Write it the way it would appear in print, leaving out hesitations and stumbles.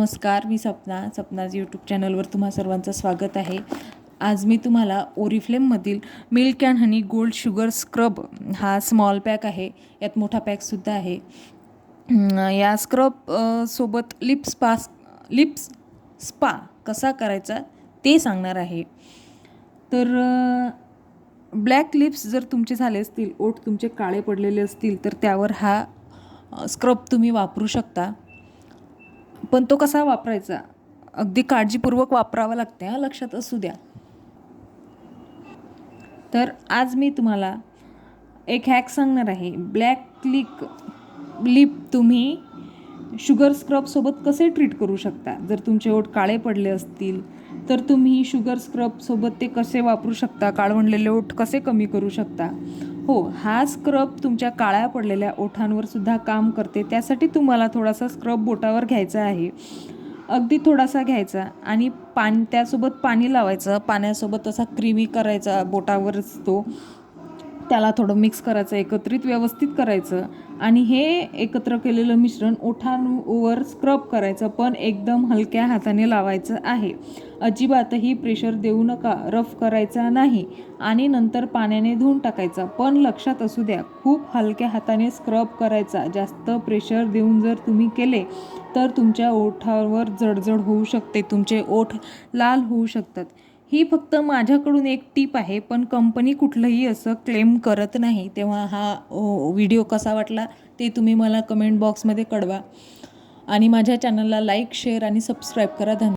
नमस्कार, मी सपनाज यूट्यूब चॅनलवर तुम्हा सर्वांचं स्वागत आहे। आज मी तुम्हाला ओरिफ्लेममधील milk and honey gold sugar scrub हा स्मॉल पॅक आहे, यात मोठा पॅकसुद्धा आहे। या स्क्रब सोबत लिप्स स्पा कसा करायचा ते सांगणार आहे। तर ब्लॅक लिप्स जर तुमचे झाले असतील, ओठ तुमचे काळे पडलेले असतील, तर त्यावर हा स्क्रब तुम्ही वापरू शकता। पण तो कसा वापरायचा, अगदी काळजीपूर्वक वापरावा लागते, लक्षात असू द्या। तर आज मी तुम्हाला एक हॅक सांगणार आहे। ब्लॅक लिप तुम्ही शुगर स्क्रब सोबत कसे ट्रीट करू शकता। जर तुमचे ओठ काळे पडले असतील तर तुम्ही शुगर स्क्रब सोबत ते कसे वापरू शकता, काळवंडलेले ओठ कसे कमी करू शकता। हो, हा स्क्रब तुमच्या काळ्या पडलेल्या ओठांवर सुद्धा काम करते। त्यासाठी तुम्हाला थोडासा स्क्रब बोटावर घ्यायचा आहे, अगदी थोडासा घ्यायचा आणि त्यासोबत पाणी लावायचं। पाण्यासोबत असा क्रीमी करायचा बोटावरच तो, त्याला थोडं मिक्स करायचं, एकत्रित व्यवस्थित करायचं आणि हे एकत्र केलेलं मिश्रण ओठांवर स्क्रब करायचं, पण एकदम हलक्या हाताने लावायचं आहे। अजिबातही प्रेशर देऊ नका, रफ करायचा नाही आणि नंतर पाण्याने धुवून टाकायचा। पण लक्षात असू द्या, खूप हलक्या हाताने स्क्रब करायचा। जास्त प्रेशर देऊन जर तुम्ही केले तर तुमच्या ओठावर जळजळ होऊ शकते, तुमचे ओठ लाल होऊ शकतात। ही फक्त माझ्याकडून एक टीप आहे, पण कंपनी कुठलंही असं क्लेम करत नाही। तेव्हा हा व्हिडिओ कसा वाटला ते तुम्ही मला कमेंट बॉक्समध्ये कळवा आणि माझ्या चॅनलला लाईक, शेअर आणि सबस्क्राईब करा। धन्यवाद।